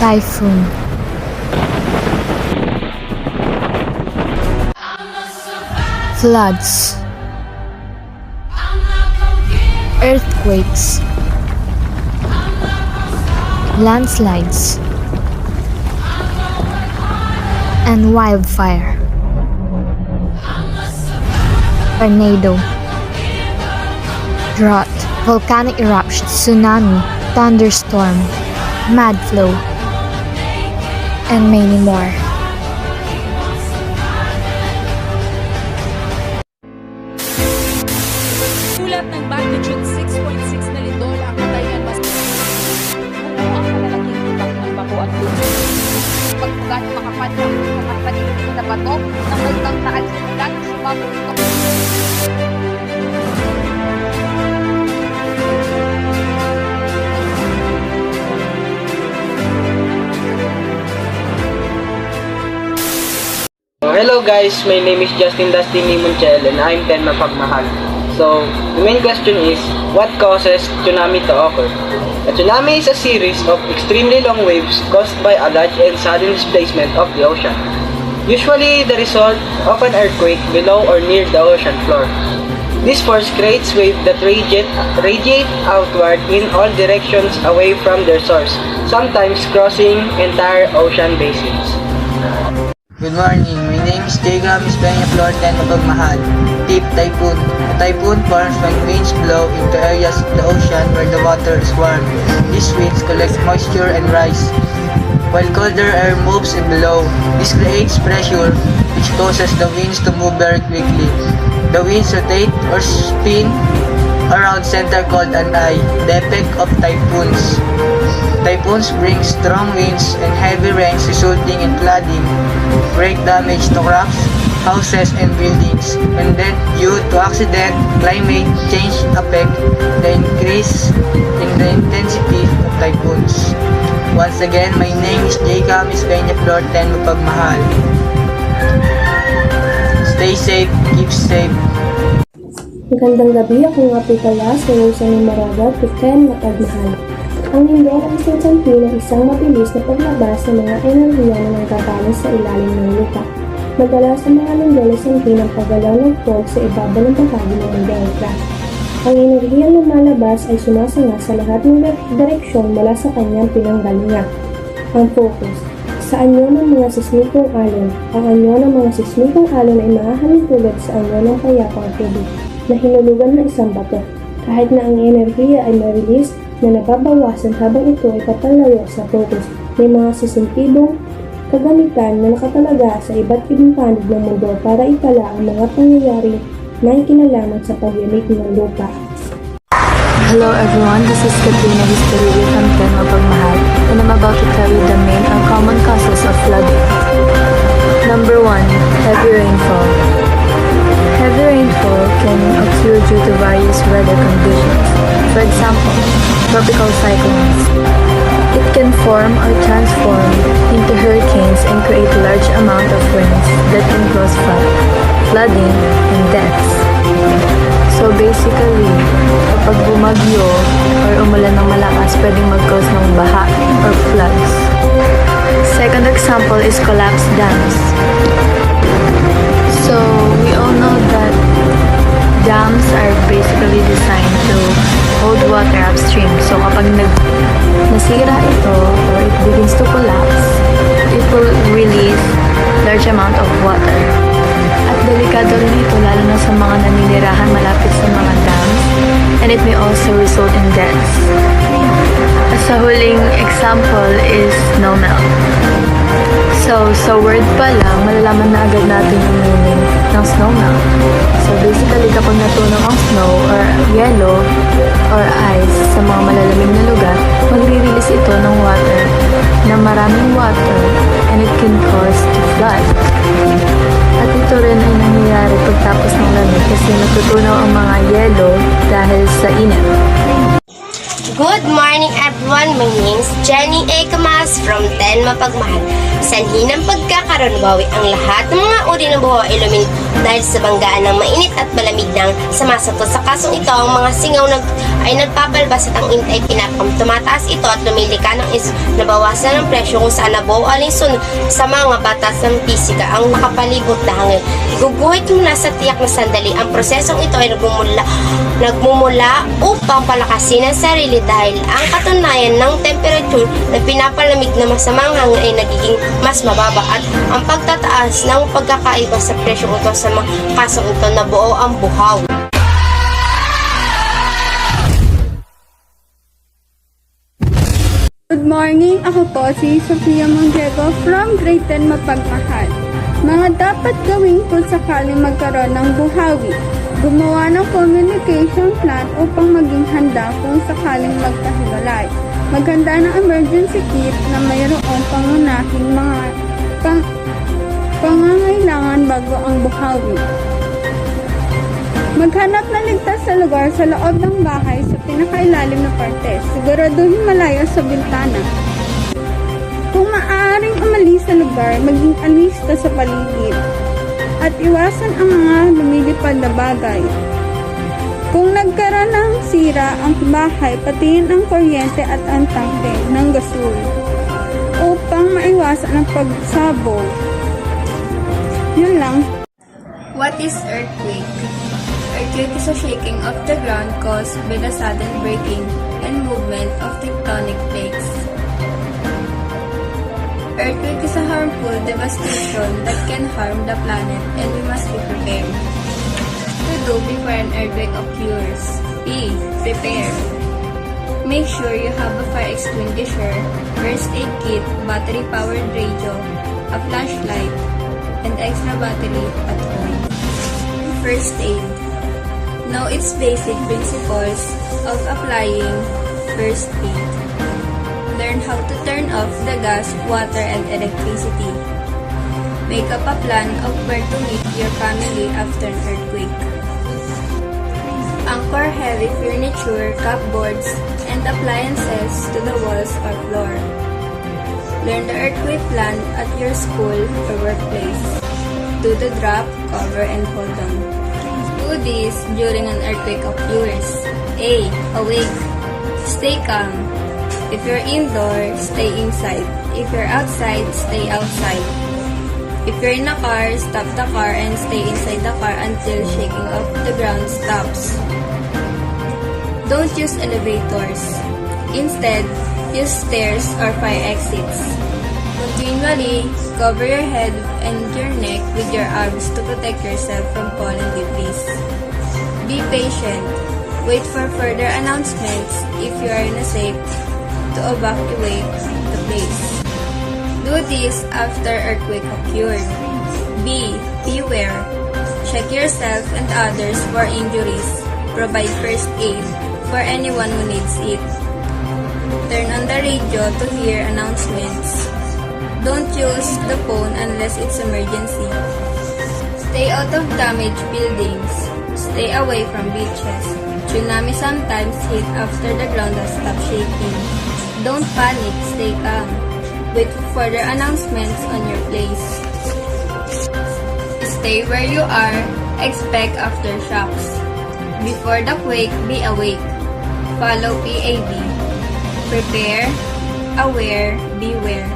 Typhoon. Floods. Earthquakes. Landslides. And wildfire. Tornado. Drought. Volcanic eruption. Tsunami. Thunderstorm. Mad flow. And many more. Sulat ng magnitude 6.6 na lindol ang katayan mas ang malalaking impact ng bato at lupa. Pagpugat makapadlang makapanipin na bato ng multang taal simulat sumabog ito. Hello guys, my name is Justin Dustin Limonchel and I'm 10 Mapagmahal. So, the main question is, what causes tsunami to occur? A tsunami is a series of extremely long waves caused by a large and sudden displacement of the ocean. Usually the result of an earthquake below or near the ocean floor. This force creates waves that radiate outward in all directions away from their source, sometimes crossing entire ocean basins. Good morning, my name is Jacob Mispenya Flor 10 Mapagmahal. Tip Typhoon. A typhoon forms when winds blow into areas of the ocean where the water is warm. These winds collect moisture and rise, while colder air moves below. This creates pressure, which causes the winds to move very quickly. The winds rotate or spin around center called an eye. The effect of typhoons. Typhoons bring strong winds and heavy rains resulting in flooding, great damage to crops, houses, and buildings. And then, due to accident, climate change affect the increase in the intensity of typhoons. Once again, my name is Jacob Mispenya Flor 10 Mapagmahal. Stay safe, keep safe. Magandang gabi, ako nga po pala si Rosalie Moraga, 10 Mapagmahal. Ang lindol ay isang sanhi ng isang mabilis na paglabas ng mga enerhiya na nanggagaling sa ilalim ng lupa. Madalas ang mga lindol ay sanhi ng paggalaw ng fault sa ibabaw ng bahagi ng mundo aircraft. Ang enerhiyang lumalabas ay sumasanga sa lahat ng direksyon mula sa kanyang pinanggalingan. Ang focus. Sa anyo ng mga sismikong alon. Ang anyo ng mga sismikong alon ay mahahalintulad sa anyo ng payapang tubig na hinulugan ng isang bato. Kahit na ang enerhiya ay marilis na nababawasan habang ito ay papalayo sa focus, may mga sensitibong kagamitan na nakatalaga sa iba't ibang panig ng mundo para itala ang mga pangyayari na ikinalaman sa pagyanig ng lupa. Hello everyone, this is Katrina History from 10 Mapagmahal, and I'm about to tell you the main and common causes of flooding. Number 1. Heavy rainfall. Heavy rainfall can occur due to various weather conditions. For example, tropical cyclones. It can form or transform into hurricanes and create a large amount of winds that can cause flooding, and deaths. So basically, kapag bumagyo or umulan ng malakas, pwedeng mag-cause ng baha or floods. Second example is collapsed dams. So we all know that dams are basically designed to hold water upstream. So kapag nasira ito or it begins to collapse, it will release large amount of water. At delikado rin ito lalo na sa mga naninirahan malapit sa mga dams, and it may also result in deaths. Sa huling example is snowmelt. So, sa word pa lang, malalaman na agad natin yung meaning ng snowmelt. So, basically, kapag natunaw ang snow or yellow or ice sa mga malalamig na lugar, magre-release ito ng water, na maraming water, and it can cause to flood. At ito rin ay nangyayari pagtapos ng lamig kasi natutunaw ang mga yelo dahil sa init. Good morning! morning everyone, my name is Jenny A. Camas from 10 Mapagmahal. Sanhi ng pagkakaroon bawi ang lahat ng mga uri ng buhaw ay lumit dahil sa banggaan ng mainit at malamig ng samasatot. Sa kasong ito, ang mga singaw ay nagpapalbas at ang init ay pinapam. Tumataas ito at lumilika ng nabawasan ng presyo kung saan nabuo alinsun sa mga batas ng pisika ang nakapalibot na hangin. Iguguhit mula sa tiyak na sandali. Ang prosesong ito ay nagmumula upang palakasin ang sarili dahil ang katunayan ng temperature na pinapalamig na masamang hangin ay nagiging mas mababa at ang pagtataas ng pagkakaiba sa presyo ito sa mga kasong ito na buo ang buhaw. Good morning! Ako po si Sofia Mondiego from Grade 10 Mapagmahal. Mga dapat gawin kung sakaling magkaroon ng buhawi. Gumawa ng communication plan upang maging handa kung sakaling magkahiwalay. Maghanda ng emergency kit na mayroong pangunahing mga pangangailangan bago ang buhawi. Maghanap na ligtas sa lugar sa loob ng bahay sa pinakailalim na parte. Siguraduhin malayo sa bintana. Kung maaaring umalis sa lugar, maging alista sa paligid. At iwasan ang mga lumilipad na bagay. Kung nagkaroon ng sira ang bahay, patiin ang kuryente at ang tangke ng gasol upang maiwasan ang pagsabog. Yun lang. What is earthquake? Earthquake is a shaking of the ground caused by the sudden breaking and movement of tectonic plates. Earthquake is a harmful devastation that can harm the planet and we must be prepared. To do before an earthquake occurs. E. Prepare. Make sure you have a fire extinguisher, first aid kit, battery-powered radio, a flashlight, and extra battery at home. First aid. Know its basic principles of applying first aid. Learn how to turn off the gas, water, and electricity. Make up a plan of where to meet your family after an earthquake. Anchor heavy furniture, cupboards, and appliances to the walls or floor. Learn the earthquake plan at your school or workplace. Do the drop, cover, and hold on. Do this during an earthquake occurs. A. Awake. Stay calm. If you're indoor, stay inside. If you're outside, stay outside. If you're in a car, stop the car and stay inside the car until shaking of the ground stops. Don't use elevators. Instead, use stairs or fire exits. Continually, cover your head and your neck with your arms to protect yourself from falling debris. Be patient. Wait for further announcements if you are in a safe to evacuate the place. Do this after earthquake occurred. B. Beware. Check yourself and others for injuries. Provide first aid for anyone who needs it. Turn on the radio to hear announcements. Don't use the phone unless it's emergency. Stay out of damaged buildings. Stay away from beaches. Tsunami sometimes hit after the ground has stopped shaking. Don't panic, stay calm. Wait for further announcements on your place. Stay where you are. Expect aftershocks. Before the quake, be awake. Follow PAB. Prepare, aware, beware.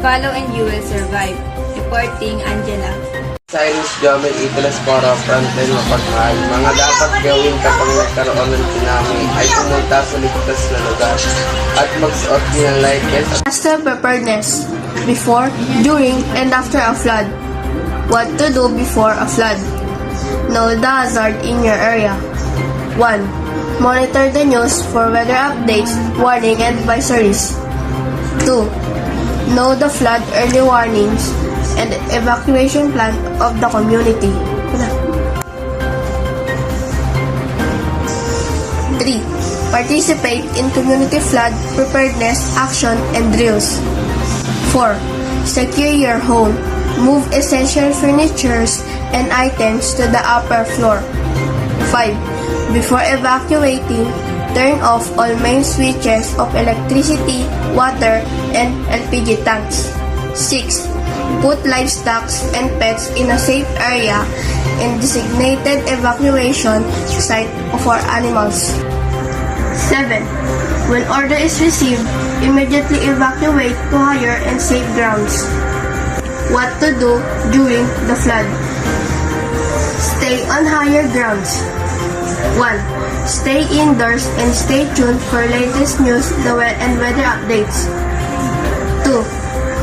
Follow and you will survive. Reporting, Angela. Chinese Jomel Italas para from 10 Mapagmahal. Mga dapat gawin kapag nagkaroon ng tsunami ay pumunta sa ligtas na lugar at magsuot ng life vest. Disaster preparedness before, during, and after a flood. What to do before a flood? Know the hazard in your area. 1. Monitor the news for weather updates, warning, and advisories. 2. Know the flood early warnings and evacuation plan of the community. 3. Participate in community flood preparedness action and drills. 4. Secure your home. Move essential furnitures and items to the upper floor. 5. Before evacuating, Turn off all main switches of electricity, water, and LPG tanks. 6. Put livestock and pets in a safe area and designated evacuation site for animals. 7. When order is received, immediately evacuate to higher and safe grounds. What to do during the flood? Stay on higher grounds. 1. Stay indoors and stay tuned for latest news and weather updates. 2.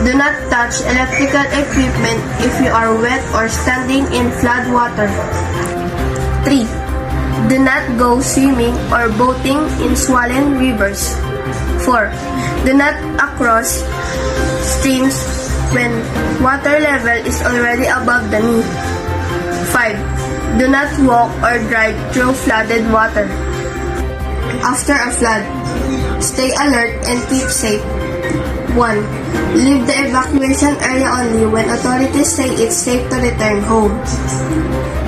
Do not touch electrical equipment if you are wet or standing in flood water. 3. Do not go swimming or boating in swollen rivers. 4. Do not cross streams when water level is already above the knee. 5. Do not walk or drive through flooded water. After a flood, stay alert and keep safe. 1. Leave the evacuation area only when authorities say it's safe to return home.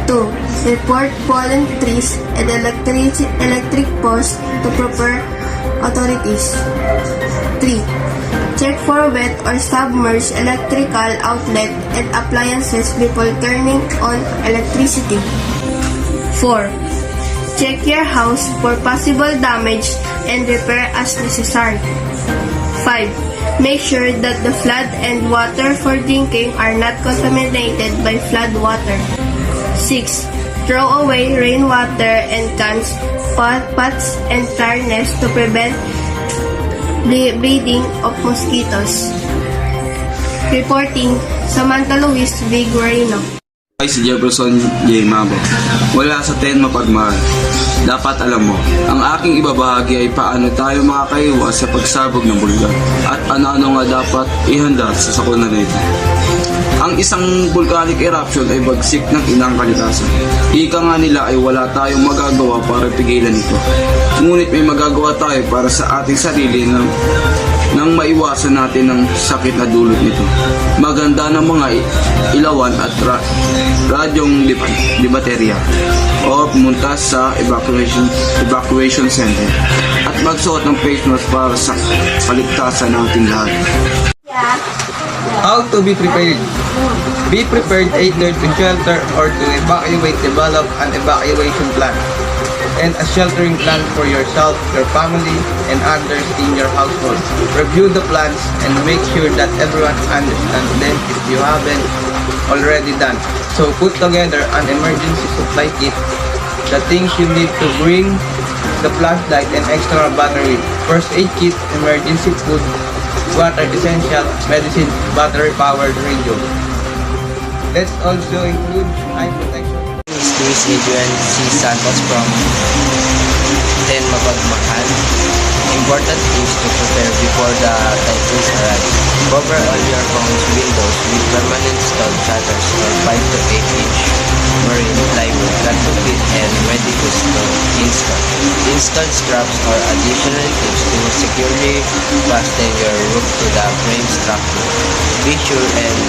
2. Report fallen trees and electric posts to proper authorities. 3. Check for wet or submerged electrical outlet and appliances before turning on electricity. 4. Check your house for possible damage and repair as necessary. 5. Make sure that the flood and water for drinking are not contaminated by flood water. 6. Throw away rainwater and cans, pots, and furnace to prevent the breeding of mosquitoes. Reporting, Samantha Luis V. Guarino. Ay si Jefferson J. Mabo. Wala sa 10 mapagmahal. Dapat alam mo, ang aking ibabahagi ay paano tayo makakaiwas sa pagsabog ng bulkan at ano-ano nga dapat ihanda sa sakuna nito. Ang isang volcanic eruption ay bagsik ng inang kalikasan. Ika nga nila ay wala tayong magagawa para pigilan ito. Ngunit may magagawa tayo para sa ating sarili nang maiwasan natin ang sakit na dulot nito. Maganda ng mga ilawan at radyong di baterya o pumunta sa evacuation center at magsuot ng face mask para sa kaligtasan ng ating lahat. How to be prepared? Be prepared either to shelter or to evacuate. Develop an evacuation plan and a sheltering plan for yourself, your family, and others in your household. Review the plans and make sure that everyone understands them if you haven't already done. So put together an emergency supply kit, the things you need to bring, the flashlight and extra battery, first aid kit, emergency food, water essential, medicine, battery-powered radio. Let's also include eye protection. Luis Adrian C. Santos from 10 Mapagmahal. Important things to prepare before the typhoons arrive. Cover all your home's windows with permanent stone shutters or 5 to 8 inch marine plywood that to fit and ready to install. Install straps or additional clips to securely fasten your roof to the frame structure. Be sure and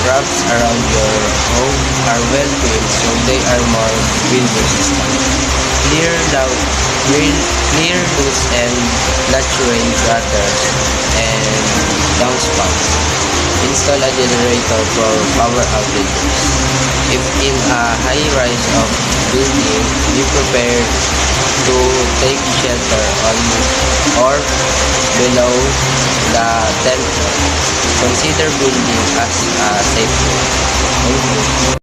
rubs around your home are well filled so they are more wind resistant. Clear loose and latch rain gutters and downspouts. Install a generator for power outages. If in a high-rise of building, be prepared to take shelter on or below the 10th floor. Consider building as a safe room. Thank you.